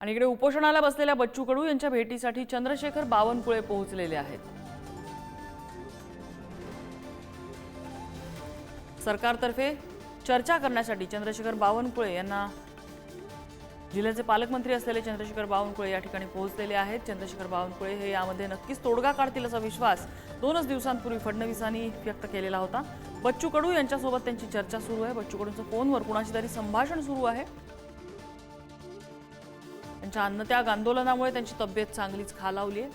आणि इकडे उपोषणाला बसलेल्या बच्चू कडू यांच्या भेटीसाठी चंद्रशेखर बावनकुळे पोहोचलेले आहेत। सरकारतर्फे चर्चा करण्यासाठी चंद्रशेखर बावनकुळे यांना जिल्ह्याचे पालकमंत्री असलेले चंद्रशेखर बावनकुळे या ठिकाणी पोहोचलेले आहेत। चंद्रशेखर बावनकुळे हे यामध्ये नक्कीच तोडगा काढतील असा विश्वास 2 दिवसांपूर्वी फडणवीसांनी व्यक्त केलेला होता। बच्चू कडू यांच्यासोबत त्यांची चर्चा सुरू आहे। बच्चू कडूंचं फोनवर कुणाशी तरी संभाषण सुरू आहे। त्यांच्या अन्नत्याग आंदोलनामुळे त्यांची तब्येत चांगलीच खालावली आहे।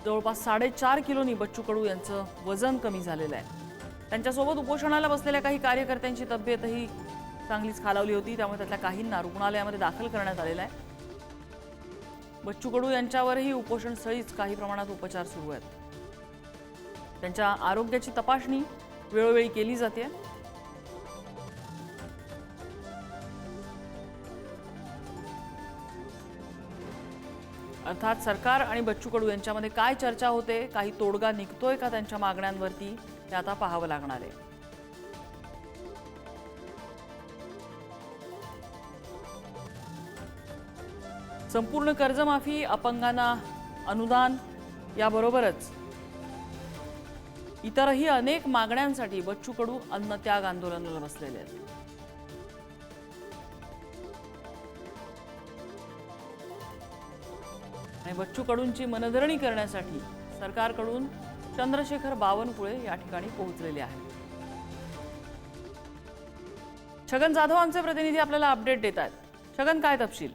जवळपास 4.5 किलोनी बच्चू कडू यांचं वजन कमी झालेलं आहे। त्यांच्यासोबत उपोषणाला बसलेल्या काही कार्यकर्त्यांची तब्येतही चांगलीच खालावली होती, त्यामुळे त्यातल्या काहींना रुग्णालयामध्ये दाखल करण्यात आलेलं आहे। बच्चू कडू यांच्यावरही उपोषणस्थळीच काही प्रमाणात उपचार सुरू आहेत। त्यांच्या आरोग्याची तपासणी वेळोवेळी केली जाते। अर्थात सरकार आणि बच्चू कडू यांच्यामध्ये काय चर्चा होते, काही तोडगा निघतोय का त्यांच्या मागण्यांवरती, ते आता पाहावं लागणार आहे। संपूर्ण कर्जमाफी, अपंगांना अनुदान याबरोबरच इतरही अनेक मागण्यांसाठी बच्चू कडू अन्नत्याग आंदोलनाला बसलेले आहेत। आणि बच्चू कडूंची मनधरणी करण्यासाठी सरकारकडून चंद्रशेखर बावनकुळे या ठिकाणी पोहोचलेले आहेत। छगन जाधव आमचे प्रतिनिधी आपल्याला अपडेट देत आहेत। छगन, काय तपशील?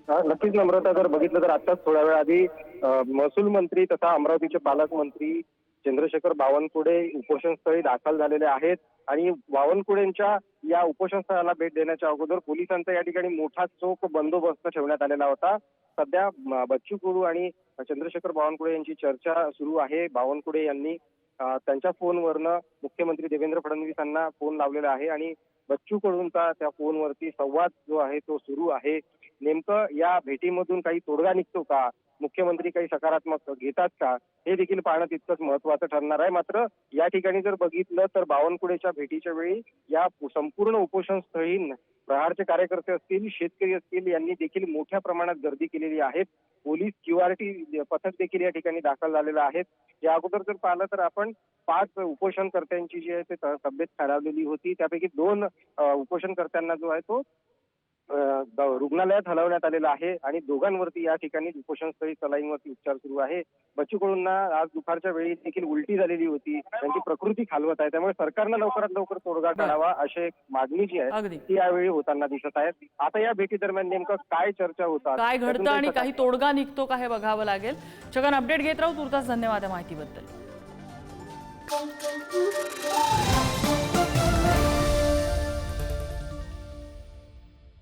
नक्कीच नम्रता, जर बघितलं तर आताच थोड्या वेळ आधी महसूल मंत्री तथा अमरावतीचे पालकमंत्री चंद्रशेखर बावनकुळे उपोषणस्थळी दाखल झालेले आहेत। आणि बावनकुळेंच्या या उपोषणस्थळाला भेट देण्याच्या अगोदर पोलिसांचा या ठिकाणी मोठा चोख बंदोबस्त ठेवण्यात आलेला होता। सध्या बच्चू कडू आणि चंद्रशेखर बावनकुळे यांची चर्चा सुरू आहे। बावनकुळे यांनी त्यांच्या फोनवरनं मुख्यमंत्री देवेंद्र फडणवीसांना फोन लावलेला आहे आणि बच्चू कडूंचा त्या फोनवरती संवाद जो आहे तो सुरू आहे। नेमकं या भेटीमधून काही तोडगा निघतो का, मुख्यमंत्री काही सकारात्मक घेतात का, हे देखील पाहणं तितकंच महत्त्वाचं ठरणार आहे। मात्र या ठिकाणी जर बघितलं तर बावनकुळेच्या भेटीच्या वेळी या संपूर्ण उपोषणस्थळी प्रहारचे कार्यकर्ते असतील, शेतकरी असतील, यांनी देखील मोठ्या प्रमाणात गर्दी केलेली आहे। पोलीस क्यूआरटी पथक देखील या ठिकाणी दाखल झालेलं आहे। या अगोदर जर पाहिलं तर आपण 5 उपोषणकर्त्यांची जी आहे ते तब्येत खालावलेली होती, त्यापैकी 2 उपोषणकर्त्यांना जो आहे तो रुग्णालयात हलवण्यात आलेला आहे आणि दोघांवरती या ठिकाणी उपोषणस्थळी सलाईनवरती उपचार सुरू आहे। बच्चू कडूंना आज दुपारच्या वेळी देखील उलटी झालेली होती, त्यांची प्रकृती खालवत आहे, त्यामुळे सरकारनं लवकरात लवकर तोडगा काढावा अशी एक मागणी जी आहे ती यावेळी होताना दिसत आहे। आता या भेटी दरम्यान नेमकं काय चर्चा होतात, काय घडतं आणि काही तोडगा निघतो का हे बघावं लागेल। छगन, अपडेट घेत राहू। तुर्तास धन्यवाद या माहितीबद्दल।